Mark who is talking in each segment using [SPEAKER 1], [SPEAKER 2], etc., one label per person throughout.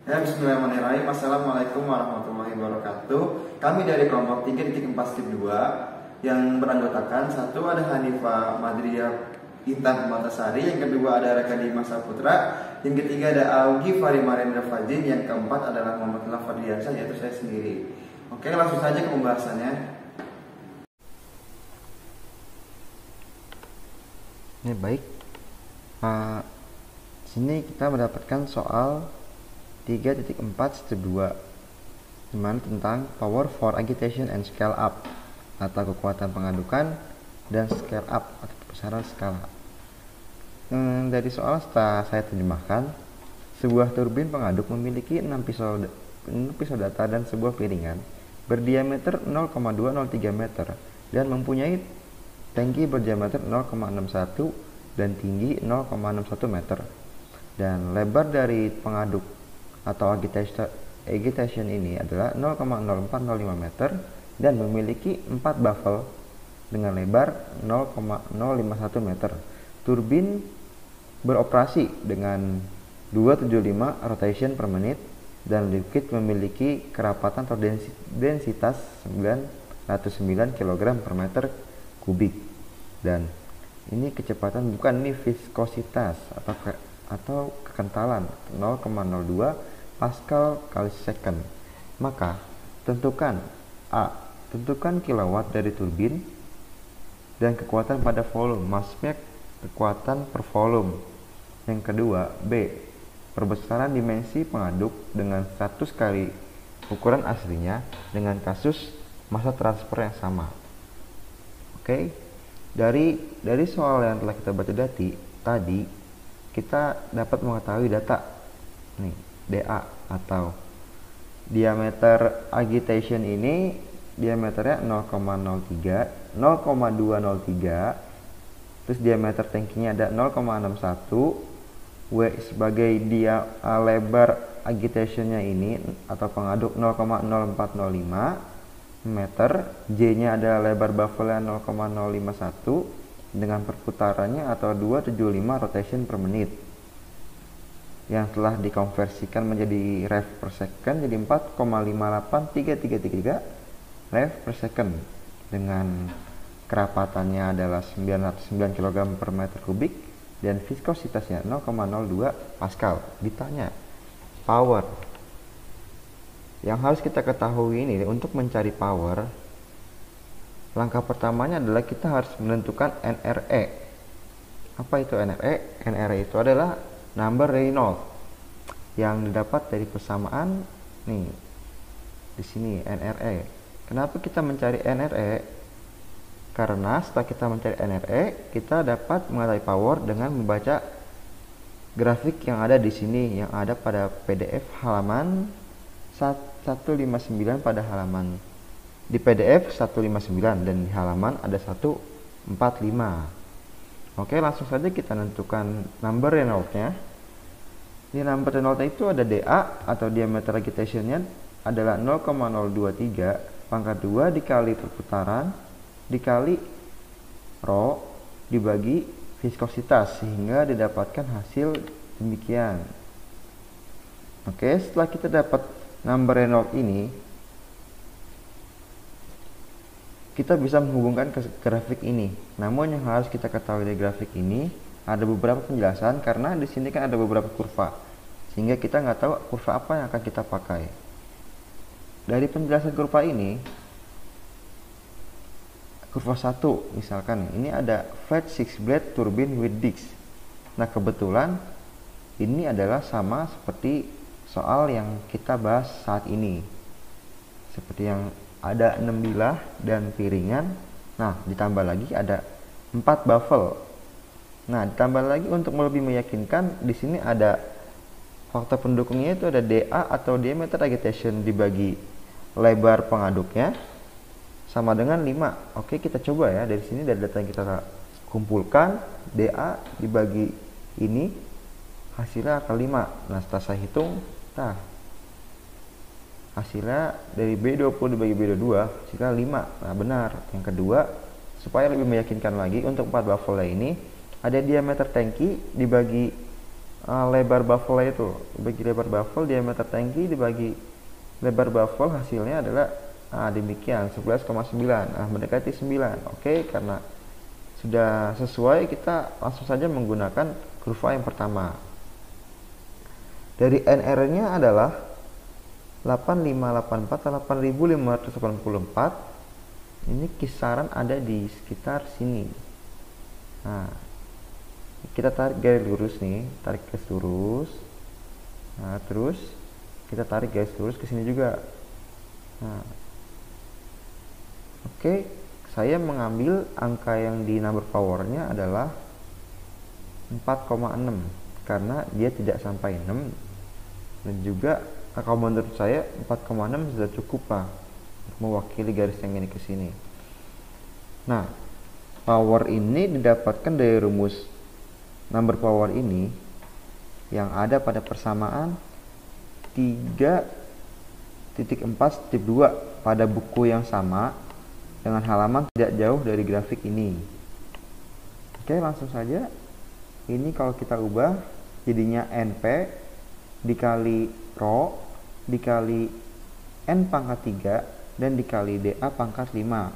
[SPEAKER 1] Ya, bismillahirrahmanirrahim. Assalamualaikum warahmatullahi wabarakatuh. Kami dari kelompok 3.4 strip 2 yang beranggotakan satu ada Hanifah Madriyah Intan Matasari, yang kedua ada Reka Dimas Saputra, yang ketiga ada Augie Farimarendra Fajin, yang keempat adalah Muhammad Lafadliansyah, yaitu saya sendiri. Oke, langsung saja ke pembahasannya.
[SPEAKER 2] Ini baik. Sini kita mendapatkan soal 3.4 step 2 dimana tentang power for agitation and scale up atau kekuatan pengadukan dan scale up atau perbesaran skala. Dari soal setelah saya terjemahkan, sebuah turbin pengaduk memiliki 6 pisau data dan sebuah piringan berdiameter 0,203 meter dan mempunyai tangki berdiameter 0,61 dan tinggi 0,61 meter, dan lebar dari pengaduk atau agitation ini adalah 0,0405 meter dan memiliki 4 baffle dengan lebar 0,051 meter. Turbin beroperasi dengan 275 rotation per menit dan liquid memiliki kerapatan atau densitas 909 kg per meter kubik, dan ini kecepatan, bukan, ini viskositas atau kekentalan 0,02 Pascal kali second. Maka tentukan tentukan kilowatt dari turbin dan kekuatan pada volume, maksudnya kekuatan per volume. Yang kedua, B, perbesaran dimensi pengaduk dengan 100 kali ukuran aslinya dengan kasus massa transfer yang sama. Oke. Dari soal yang telah kita baca tadi, kita dapat mengetahui data nih, DA atau diameter agitation ini diameternya 0,0203, terus diameter tankinya ada 0,61, W sebagai lebar agitationnya ini atau pengaduk 0,0405 meter, J nya ada lebar baffle 0,051 dengan perputarannya atau 275 rotation per menit yang telah dikonversikan menjadi rev per second jadi 4,58333 rev per second dengan kerapatannya adalah 909 kg per meter kubik dan viskositasnya 0,02 Pascal. Ditanya power, yang harus kita ketahui ini, untuk mencari power, langkah pertamanya adalah kita harus menentukan NRE. Apa itu NRE? NRE itu adalah number Reynolds yang didapat dari persamaan nih di sini NRE. Kenapa kita mencari NRE? Karena setelah kita mencari NRE, kita dapat mengetahui power dengan membaca grafik yang ada di sini, yang ada pada PDF halaman 159 pada halaman di PDF 159 dan di halaman ada 145. Oke, langsung saja kita tentukan number Reynolds-nya. Di number Reynolds itu ada DA atau diameter agitation-nya adalah 0,023 pangkat 2 dikali perputaran dikali rho dibagi viskositas sehingga didapatkan hasil demikian. Oke, setelah kita dapat number Reynolds ini, kita bisa menghubungkan ke grafik ini. Namun yang harus kita ketahui dari grafik ini ada beberapa penjelasan, karena di sini kan ada beberapa kurva, sehingga kita nggak tahu kurva apa yang akan kita pakai. Dari penjelasan kurva ini, kurva 1 misalkan, ini ada flat 6 blade turbine with disc. Nah, kebetulan ini adalah sama seperti soal yang kita bahas saat ini, seperti yang ada 6 bilah dan piringan. Nah, ditambah lagi ada 4 baffle. Nah, ditambah lagi untuk lebih meyakinkan, di sini ada faktor pendukungnya, itu ada DA atau diameter agitation dibagi lebar pengaduknya sama dengan 5. Oke, kita coba ya, dari sini dari data yang kita kumpulkan, DA dibagi ini hasilnya akan 5. Nah, setelah saya hitung, hasilnya dari B20 dibagi B22 hasilnya 5. Nah, benar. Yang kedua, supaya lebih meyakinkan lagi, untuk 4 baffle ini ada diameter tangki dibagi lebar baffle itu, bagi lebar baffle diameter tangki dibagi lebar baffle, hasilnya adalah demikian 11,9. Mendekati 9. Oke, karena sudah sesuai, kita langsung saja menggunakan kurva yang pertama. Dari NR-nya adalah 8584 8584. Ini kisaran ada di sekitar sini. Nah, kita tarik garis lurus nih, tarik garis lurus. Nah, terus kita tarik garis lurus ke sini juga. Nah, oke, saya mengambil angka yang di number powernya adalah 4,6 karena dia tidak sampai 6, dan juga kalau menurut saya 4,6 sudah cukup lah untuk mewakili garis yang ini ke sini. Nah, power ini didapatkan dari rumus number power ini yang ada pada persamaan 3.4/2 pada buku yang sama dengan halaman tidak jauh dari grafik ini. Oke, langsung saja. Ini kalau kita ubah jadinya NP dikali rho dikali N pangkat 3 dan dikali DA pangkat 5.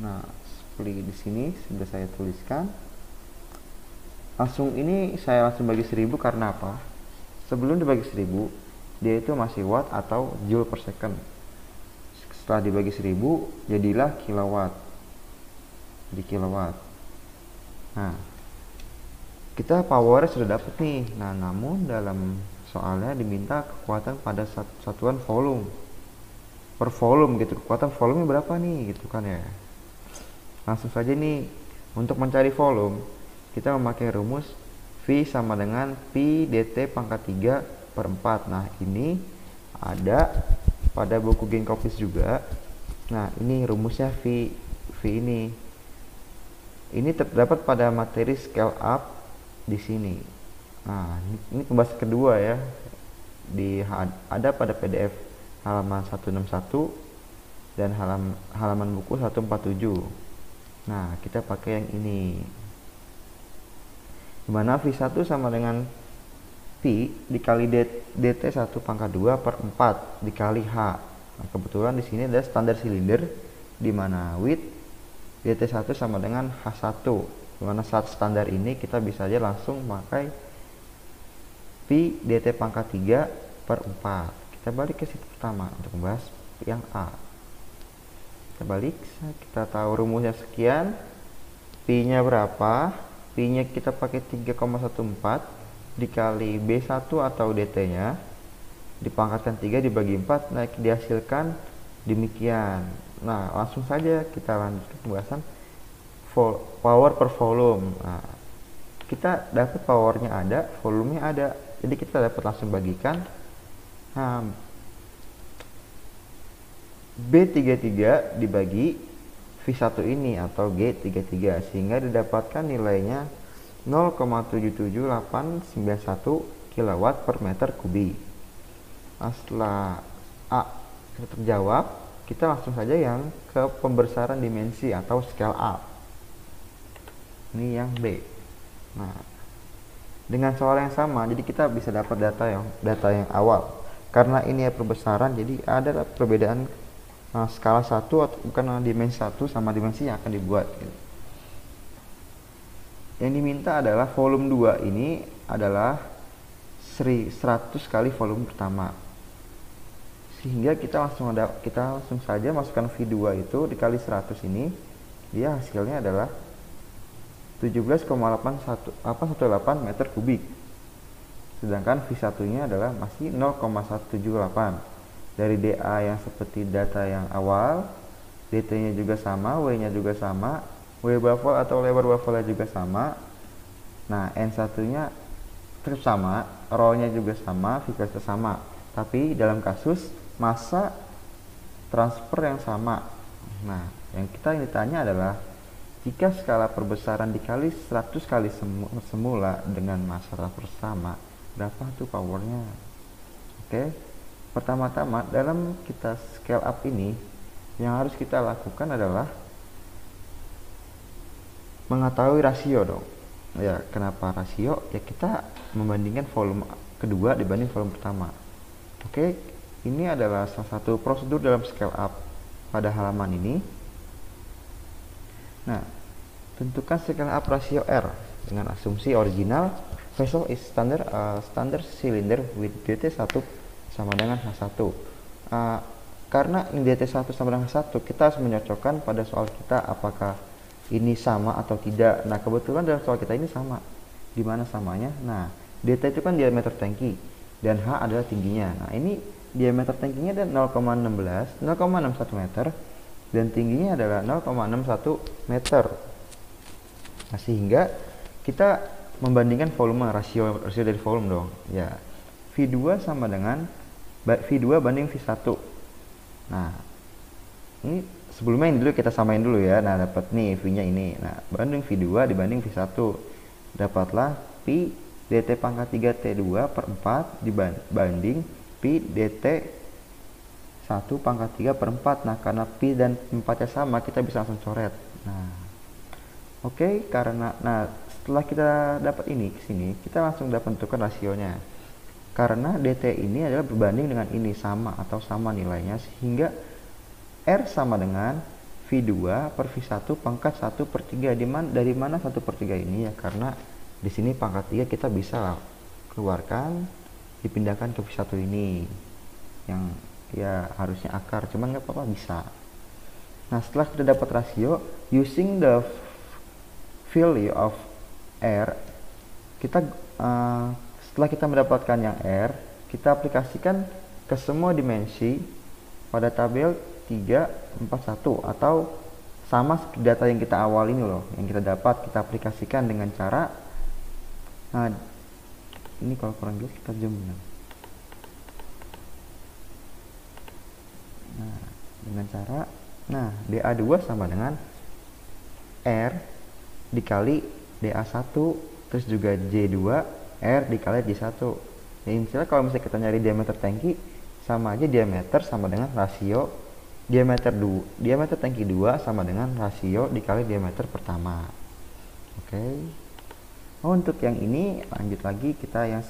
[SPEAKER 2] Nah, seperti di sini sudah saya tuliskan. Ini saya langsung bagi 1000 karena apa? Sebelum dibagi 1000, dia itu masih watt atau joule per second. Setelah dibagi 1000, jadilah kilowatt. Di kilowatt. Nah, kita powernya sudah dapat nih. Nah, namun dalam soalnya diminta kekuatan pada satuan volume per volume gitu. Kekuatan volume berapa nih gitu kan ya. Langsung saja nih, untuk mencari volume kita memakai rumus V sama dengan Pi dt pangkat 3/4. Nah, ini ada pada buku Genkopis juga. Nah, ini rumusnya V ini terdapat pada materi scale up di sini. Nah, ini pembahasan kedua ya. Ada pada PDF halaman 161 dan halaman buku 147. Nah, kita pakai yang ini. Dimana V1 sama dengan Pi dikali dt 1/2/4 dikali H. Nah, kebetulan di sini ada standar silinder di mana width dt1 sama dengan H1. Dimana saat standar ini kita bisa aja langsung pakai Pi dt pangkat 3/4. Kita balik ke situ pertama untuk membahas yang A. Kita balik, kita tahu rumusnya sekian. Pi-nya berapa? Pi-nya kita pakai 3,14 dikali B1 atau dt-nya dipangkatkan 3 dibagi 4. Nah, dihasilkan demikian. Nah, langsung saja kita lanjutkan pembahasan power per volume. Nah, kita dapat powernya ada, volumenya ada, jadi kita dapat langsung bagikan. Nah, B33 dibagi V1 ini atau G33 sehingga didapatkan nilainya 0,77891 kW per meter kubik. Nah, setelah A sudah terjawab, kita langsung saja yang ke pembesaran dimensi atau scale up. Ini yang B. Nah, dengan soal yang sama, jadi kita bisa dapat data yang awal. Karena ini ya perbesaran, jadi ada perbedaan skala 1 atau bukan dimensi 1 sama dimensi yang akan dibuat gitu. Yang diminta adalah volume 2 ini adalah 100 kali volume pertama. Sehingga kita langsung saja masukkan V2 itu dikali 100 ini, dia hasilnya adalah 17,18 meter kubik. Sedangkan V1-nya adalah masih 0,178. Dari DA yang seperti data yang awal, DT-nya juga sama, W-nya juga sama, W baffle atau lebar baffle juga sama. Nah, N1-nya tetap sama, rho-nya juga sama, V-nya sama. Tapi dalam kasus massa transfer yang sama. Nah, yang kita ditanya adalah jika skala perbesaran dikali 100 kali semula dengan massa transfer sama, berapa tuh powernya? Oke. Pertama-tama dalam kita scale up ini yang harus kita lakukan adalah mengetahui rasio dong. Ya, kenapa rasio? Ya kita membandingkan volume kedua dibanding volume pertama. Oke, ini adalah salah satu prosedur dalam scale up pada halaman ini. Nah, tentukan scale up rasio R dengan asumsi original vessel is standard cylinder with DT1 sama dengan H1. Karena DT1 sama dengan H1, kita harus menyocokkan pada soal kita apakah ini sama atau tidak. Nah, kebetulan dalam soal kita ini sama. Di mana samanya? Nah, DT itu kan diameter tangki dan H adalah tingginya. Nah, ini diameter tangkinya ada 0,61 meter dan tingginya adalah 0,61 meter. Nah, sehingga kita membandingkan volume, rasio dari volume dong. Ya, V2 sama dengan V2 banding V1. Nah, ini sebelumnya ini dulu kita samain dulu ya. Nah, dapat nih V-nya ini. Nah, banding V2 dibanding V1. Dapatlah Pi dt pangkat 3 T2 per 4 dibanding Pi dt 1 pangkat 3 per 4. Nah, karena Pi dan 4-nya sama, kita bisa langsung coret. Nah, oke, karena setelah kita dapat ini ke sini, kita langsung dapat tentukan rasionya. Karena dt ini adalah berbanding dengan ini, sama atau sama nilainya, sehingga R sama dengan V2 per V1 pangkat 1 per 3. Dari mana 1 per 3 ini? Ya karena di sini pangkat 3 kita bisa keluarkan, dipindahkan ke V1 ini. Yang ya harusnya akar, cuman nggak apa-apa, bisa. Nah, setelah kita dapat rasio, using the value of R, kita setelah kita mendapatkan yang R, kita aplikasikan ke semua dimensi pada tabel 341 atau sama seperti data yang kita awal ini loh, yang kita dapat kita aplikasikan dengan cara, nah ini kalau kurang jelas kita zoom ya. Nah, dengan cara, nah DA2 sama dengan R dikali DA1 terus juga J2 R dikali J1. Ya, misalnya kalau misalnya kita nyari diameter tangki, sama aja diameter sama dengan rasio diameter tangki 2 sama dengan rasio dikali diameter pertama. Oke. Oh, untuk yang ini lanjut lagi, kita yang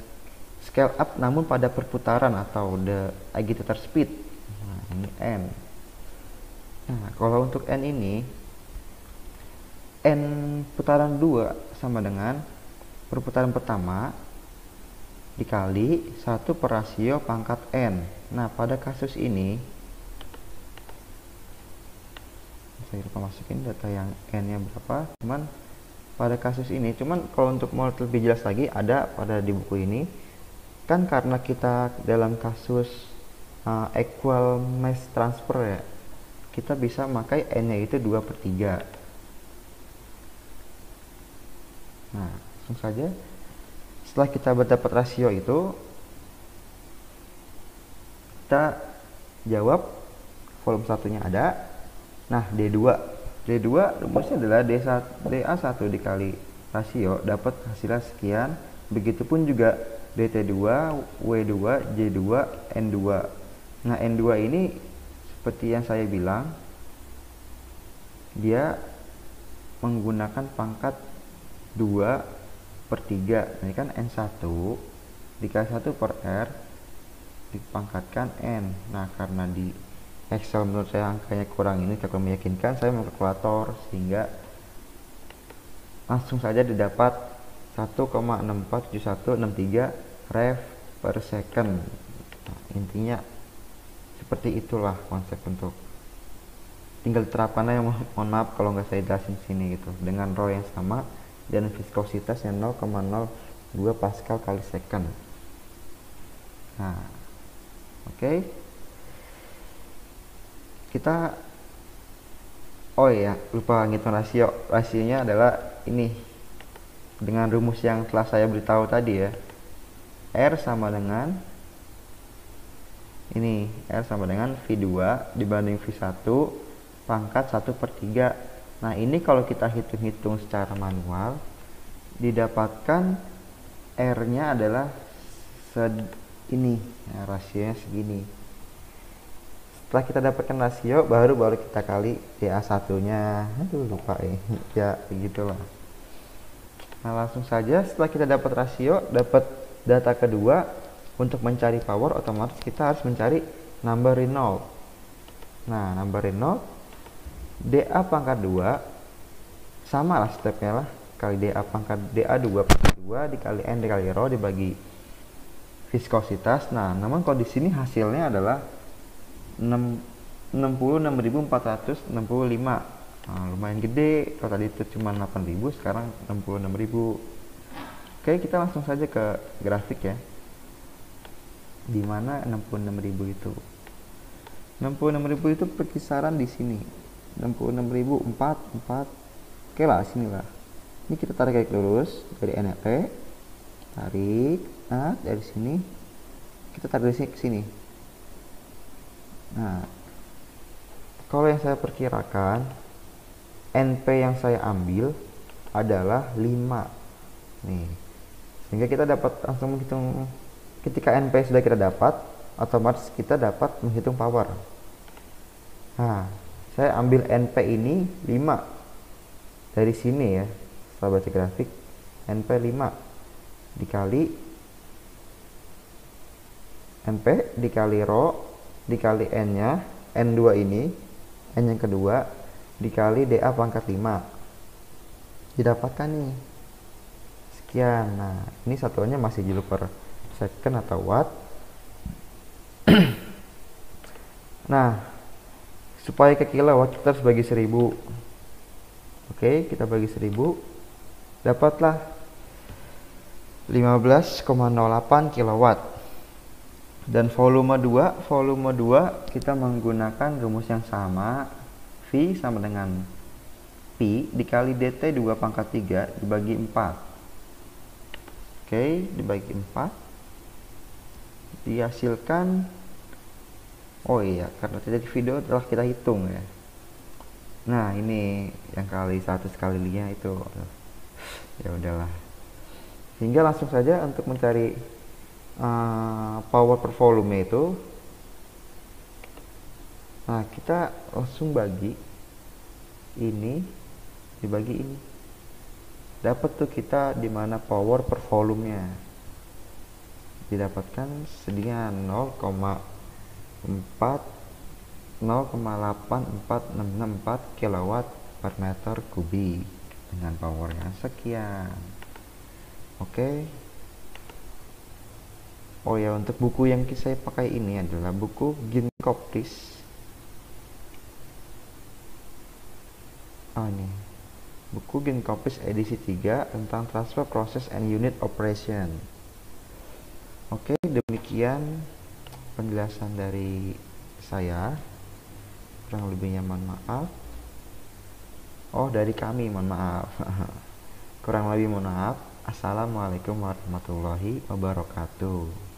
[SPEAKER 2] scale up namun pada perputaran atau the agitator speed. Nah, ini N. Nah, kalau untuk N ini, N putaran 2 sama dengan perputaran pertama dikali 1 per rasio pangkat N. Nah, pada kasus ini saya lupa masukin data yang N nya berapa, cuman pada kasus ini, kalau untuk mau lebih jelas lagi ada pada di buku ini kan, karena kita dalam kasus equal mass transfer ya, kita bisa pakai N nya itu 2 per 3. Nah, langsung saja setelah kita mendapat rasio itu, kita jawab volume satunya ada. Nah, D2 rumusnya adalah DA1 dikali rasio dapat hasilnya sekian. Begitupun juga DT2, W2, J2, N2. Nah, N2 ini seperti yang saya bilang, dia menggunakan pangkat 2 per 3. Ini kan N1 dikali 1 per R dipangkatkan N. Nah, karena di Excel menurut saya angkanya kurang kurang meyakinkan, saya mau kalkulator, sehingga langsung saja didapat 1,647163 rev per second. Nah, intinya seperti itulah konsep untuk, tinggal terapannya, mohon maaf kalau nggak saya jelasin sini gitu, dengan rho yang sama dan viskositasnya 0,02 Pascal kali second. Nah, oke. Kita lupa ngitung rasionya adalah ini dengan rumus yang telah saya beritahu tadi ya. R sama dengan ini, R sama dengan V2 dibanding V1 pangkat 1 per 3. Nah, ini kalau kita hitung-hitung secara manual, didapatkan R nya adalah ini, nah, rasionya segini. Setelah kita dapatkan rasio, baru kita kali DA1 nya, aduh lupa ya begitulah. Nah, langsung saja setelah kita dapat rasio, dapat data kedua, untuk mencari power otomatis kita harus mencari number real node. Nah, number real node dA pangkat 2 sama lah stepnya lah, kali dA pangkat dA2 pangkat 2 dikali N dikali rho dibagi viskositas. Nah, namun kalau di sini hasilnya adalah 66.465. Nah, lumayan gede. Kalau tadi itu cuma 8.000, sekarang 66.000. Oke, kita langsung saja ke grafik ya. Di mana 66.000 itu? 66.000 itu perkisaran di sini. 66.000 4. Oke lah, sini lah. Ini kita tarik garis lurus dari NEP. Tarik, nah dari sini kita tarik dari sini ke sini. Nah, kalau yang saya perkirakan NP yang saya ambil adalah 5 nih, sehingga kita dapat langsung menghitung. Ketika NP sudah kita dapat, otomatis kita dapat menghitung power. Nah, saya ambil NP ini 5 dari sini ya, setelah baca grafik. NP 5 dikali NP dikali rho dikali N nya, N2 ini, N yang kedua, dikali dA pangkat 5, didapatkan nih sekian. Nah, ini satuannya masih joule per second atau watt. Nah, supaya ke kilowatt kita harus bagi 1000. Oke, kita bagi 1000, dapatlah 15,08 kilowatt. Dan volume 2 kita menggunakan rumus yang sama, V sama dengan P dikali dt 2 pangkat 3 dibagi 4. Oke, dibagi 4 dihasilkan, oh iya, karena tadi video telah kita hitung ya. Nah, ini yang kali 100 kali nya itu, ya udahlah. Hingga langsung saja untuk mencari power per volume itu, nah kita langsung bagi ini dibagi ini, dapat tuh kita dimana power per volumenya didapatkan sedihnya 0,84664 kilowatt per meter kubik dengan powernya sekian. Oke. Oh ya, untuk buku yang saya pakai ini adalah buku Ginkoptis. Ini buku Ginkoptis edisi 3 tentang transfer process and unit operation. Oke, demikian penjelasan dari saya. Kurang lebihnya mohon maaf. Oh, dari kami mohon maaf. Kurang lebih mohon maaf. Assalamualaikum warahmatullahi wabarakatuh.